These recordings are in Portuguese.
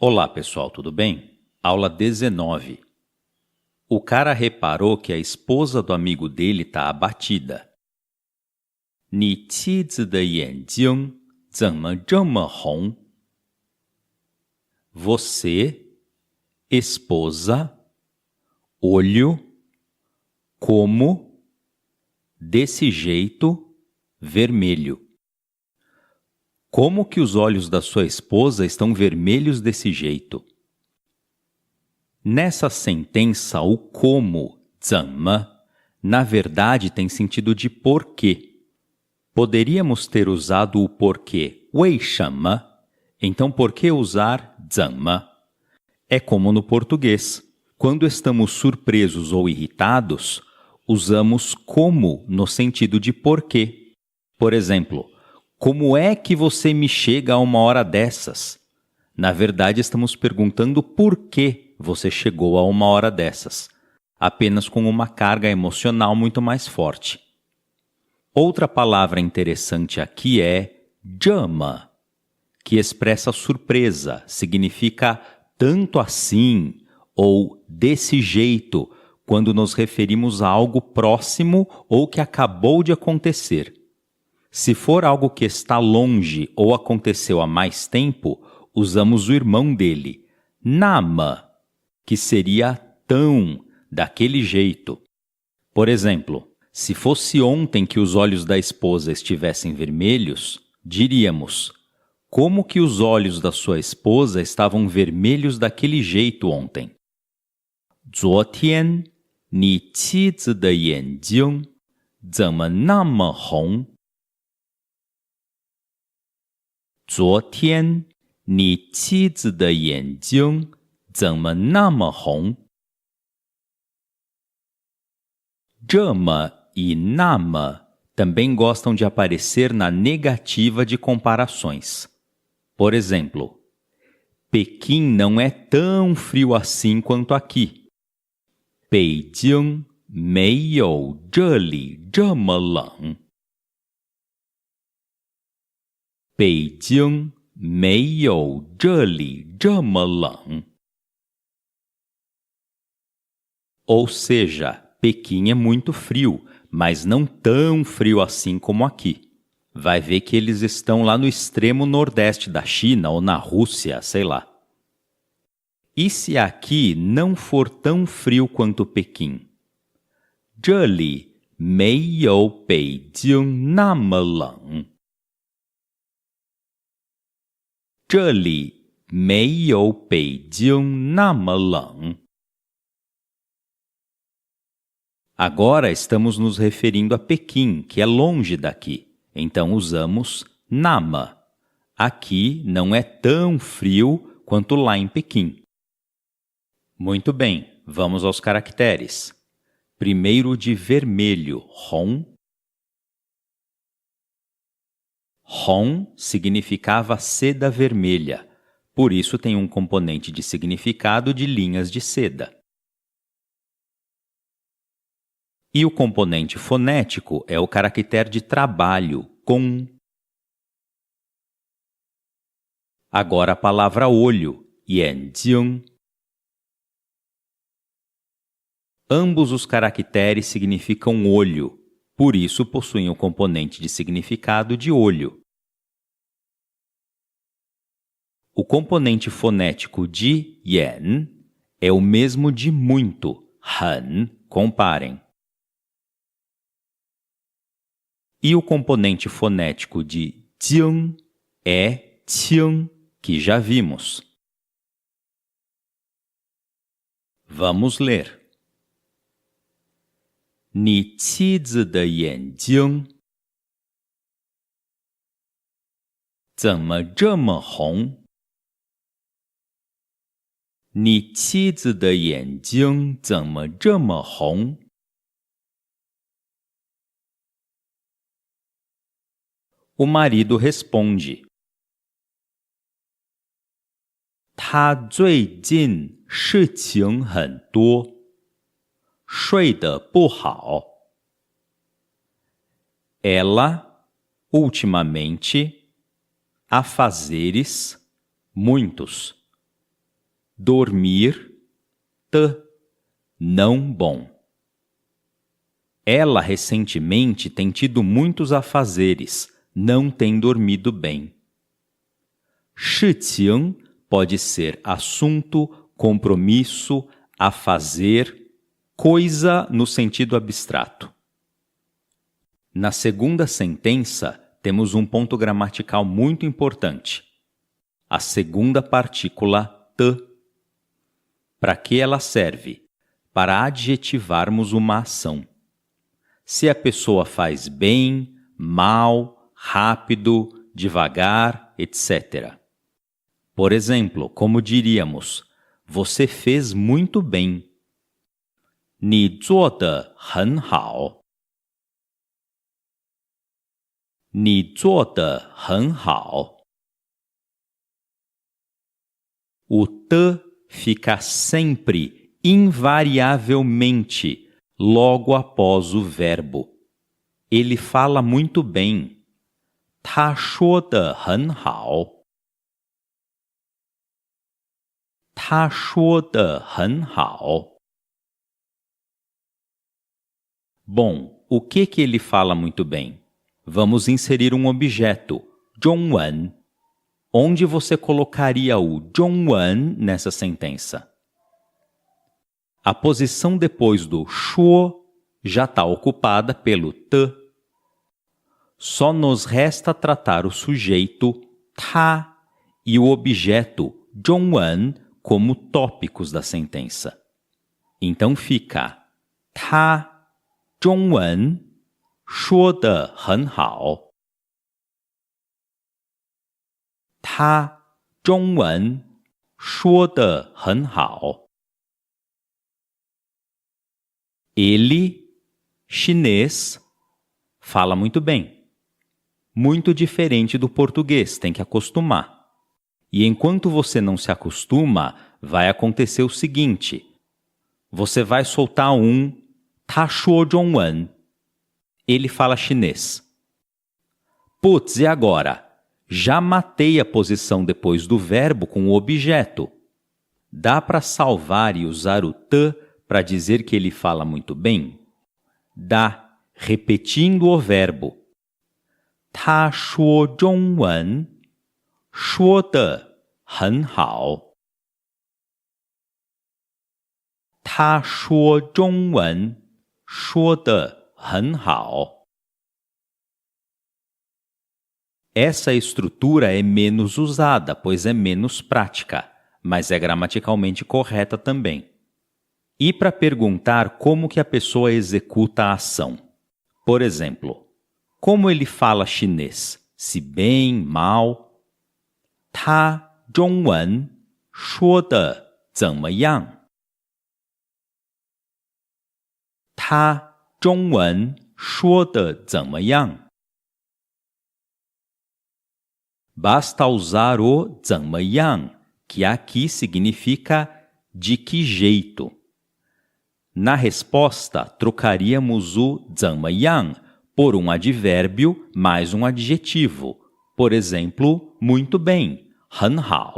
Olá, pessoal, tudo bem? Aula 19. O cara reparou que a esposa do amigo dele está abatida. 你妻子的眼睛怎么这么红? Você, esposa, olho, como, desse jeito, vermelho. Como que os olhos da sua esposa estão vermelhos desse jeito? Nessa sentença, o como, 怎么, na verdade tem sentido de porquê. Poderíamos ter usado o porquê 为什么, então por que usar 怎么? É como no português. Quando estamos surpresos ou irritados, usamos como no sentido de porquê. Por exemplo, como é que você me chega a uma hora dessas? Na verdade, estamos perguntando por que você chegou a uma hora dessas, apenas com uma carga emocional muito mais forte. Outra palavra interessante aqui é 这么, que expressa surpresa, significa tanto assim ou desse jeito, quando nos referimos a algo próximo ou que acabou de acontecer. Se for algo que está longe ou aconteceu há mais tempo, usamos o irmão dele, 那么, que seria tão, daquele jeito. Por exemplo, se fosse ontem que os olhos da esposa estivessem vermelhos, diríamos, como que os olhos da sua esposa estavam vermelhos daquele jeito ontem? 昨天你妻子的眼睛怎么那么红? 昨天你妻子的眼睛怎么那么红? 这么e 那么 também gostam de aparecer na negativa de comparações. Por exemplo, Pequim não é tão frio assim quanto aqui. 北京没有这里这么冷。北京没有这里这么冷。Ou seja, Pequim é muito frio, mas não tão frio assim como aqui. Vai ver que eles estão lá no extremo nordeste da China ou na Rússia, sei lá. E se aqui não for tão frio quanto Pequim? 这里没有北京那么冷。这里没有北京那么冷。Agora estamos nos referindo a Pequim, que é longe daqui. Então usamos 那么. Aqui não é tão frio quanto lá em Pequim. Muito bem, vamos aos caracteres. Primeiro de vermelho, 红. 红 significava seda vermelha, por isso tem um componente de significado de linhas de seda. E o componente fonético é o caractere de trabalho, 工. Agora a palavra olho, 眼睛. Ambos os caracteres significam olho, por isso possuem o componente de significado de olho. O componente fonético de 眼 é o mesmo de muito, 很, comparem. E o componente fonético de 睛 é 轻, que já vimos. Vamos ler. 你妻子的眼睛怎么这么红? 你妻子的眼睛怎么这么红? O marido responde. 他最近事情很多，睡得不好。Ela, ultimamente, afazeres, muitos. dormir, não bom. Ela recentemente tem tido muitos afazeres, não tem dormido bem. 事情 pode ser assunto, compromisso, afazer, coisa no sentido abstrato. Na segunda sentença, temos um ponto gramatical muito importante. A segunda partícula t. Para que ela serve? Para adjetivarmos uma ação. Se a pessoa faz bem, mal, rápido, devagar, etc. Por exemplo, como diríamos, você fez muito bem. 你做得很好。你做得很好。O t fica sempre, invariavelmente, logo após o verbo. Ele fala muito bem. 他说得很好。他说得很好。Bom, o que ele fala muito bem? Vamos inserir um objeto, 中文. Onde você colocaria o 中文 nessa sentença? A posição depois do 说 já está ocupada pelo t. Só nos resta tratar o sujeito 他 e o objeto 中文 como tópicos da sentença. Então fica 他中文说得很好。他中文说得很好。Ele, chinês, fala muito bem. Muito diferente do português, tem que acostumar. E enquanto você não se acostuma, vai acontecer o seguinte. Você vai soltar um 他说中文. Ele fala chinês. Putz, e agora? Já matei a posição depois do verbo com o objeto. Dá para salvar e usar o t para dizer que ele fala muito bem? Dá, repetindo o verbo. 他说中文说得很好。他说中文说得很好。Essa estrutura é menos usada, pois é menos prática, mas é gramaticalmente correta também. E para perguntar como que a pessoa executa a ação. Por exemplo, como ele fala chinês? Se bem, mal? 他中文说得怎么样？他中文说得怎么样？ Basta usar o 怎么样, que aqui significa de que jeito. Na resposta, trocaríamos o 怎么样 por um advérbio mais um adjetivo. Por exemplo, muito bem, 很好.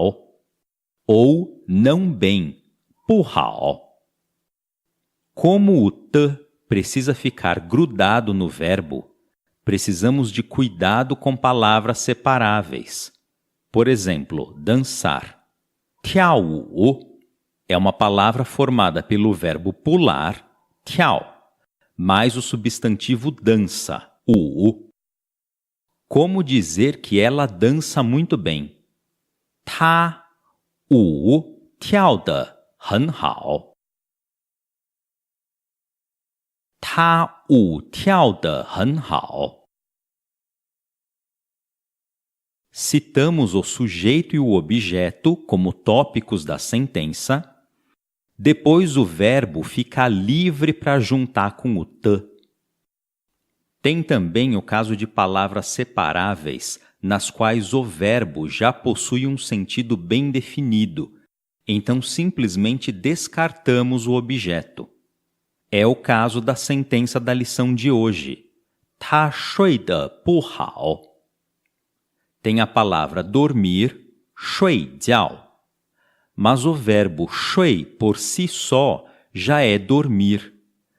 Ou não bem, 不好. Como o t precisa ficar grudado no verbo, precisamos de cuidado com palavras separáveis. Por exemplo, dançar. 跳舞 é uma palavra formada pelo verbo pular, 跳, mais o substantivo dança, 舞. Como dizer que ela dança muito bem? 她舞跳得很好。她舞跳得很好。Citamos o sujeito e o objeto como tópicos da sentença. Depois o verbo fica livre para juntar com o t. Tem também o caso de palavras separáveis, nas quais o verbo já possui um sentido bem definido, então simplesmente descartamos o objeto. É o caso da sentença da lição de hoje. 他睡得不好。Tem a palavra dormir, 睡觉. mas o verbo 睡 por si só já é dormir.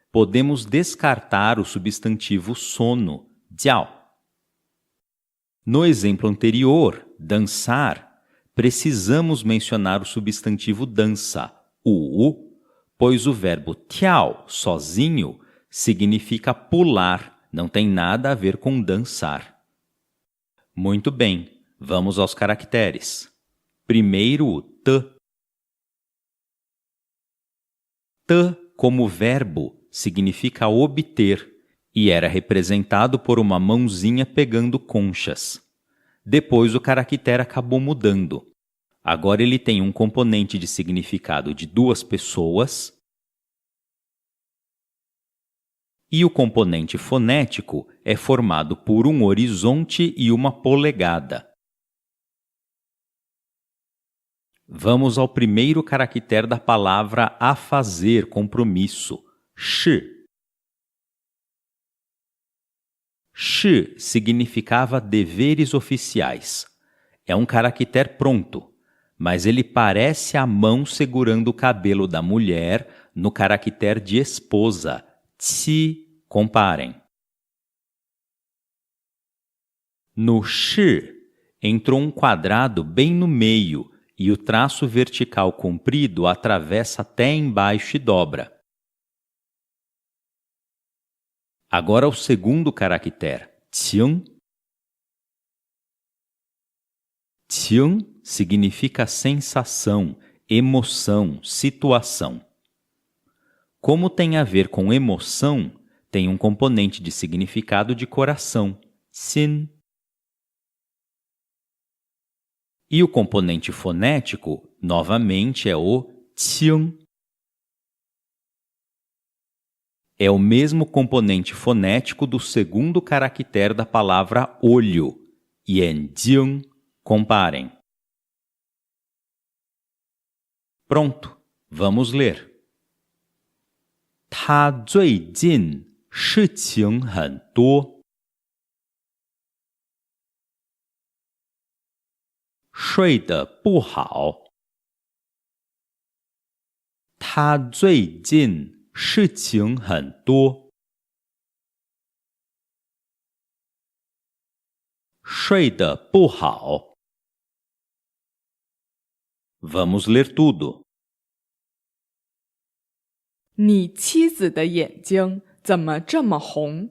Podemos descartar o substantivo sono, 觉. No exemplo anterior, dançar, precisamos mencionar o substantivo dança, 舞, pois o verbo 跳, sozinho, significa pular, não tem nada a ver com dançar. Muito bem, vamos aos caracteres. Primeiro o t. T, como verbo, significa obter e era representado por uma mãozinha pegando conchas. Depois o caractere acabou mudando. Agora ele tem um componente de significado de 2 pessoas e o componente fonético é formado por um horizonte e uma polegada. Vamos ao primeiro caractere da palavra a fazer, compromisso, 是. 是 significava deveres oficiais. É um caractere pronto, mas ele parece a mão segurando o cabelo da mulher no caractere de esposa, 妻. Comparem. No 是 entrou um quadrado bem no meio e o traço vertical comprido atravessa até embaixo e dobra. Agora o segundo caractere, 情. 情 significa sensação, emoção, situação. Como tem a ver com emoção, tem um componente de significado de coração, 心. E o componente fonético, novamente, é o 清. É o mesmo componente fonético do segundo caractere da palavra olho, 眼睛. Comparem. Pronto, vamos ler. 他最近事情很多，睡得不好。他最近事情很多，睡得不好。Vamos ler tudo. 你妻子的眼睛怎么这么红？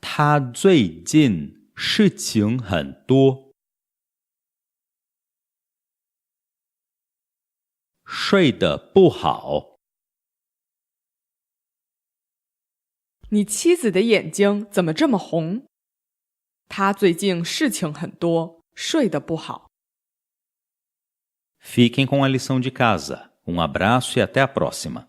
她最近事情很多，睡得不好。你妻子的眼睛怎么这么红？她最近事情很多，睡得不好。 Fiquem com a lição de casa. Um abraço e até a próxima.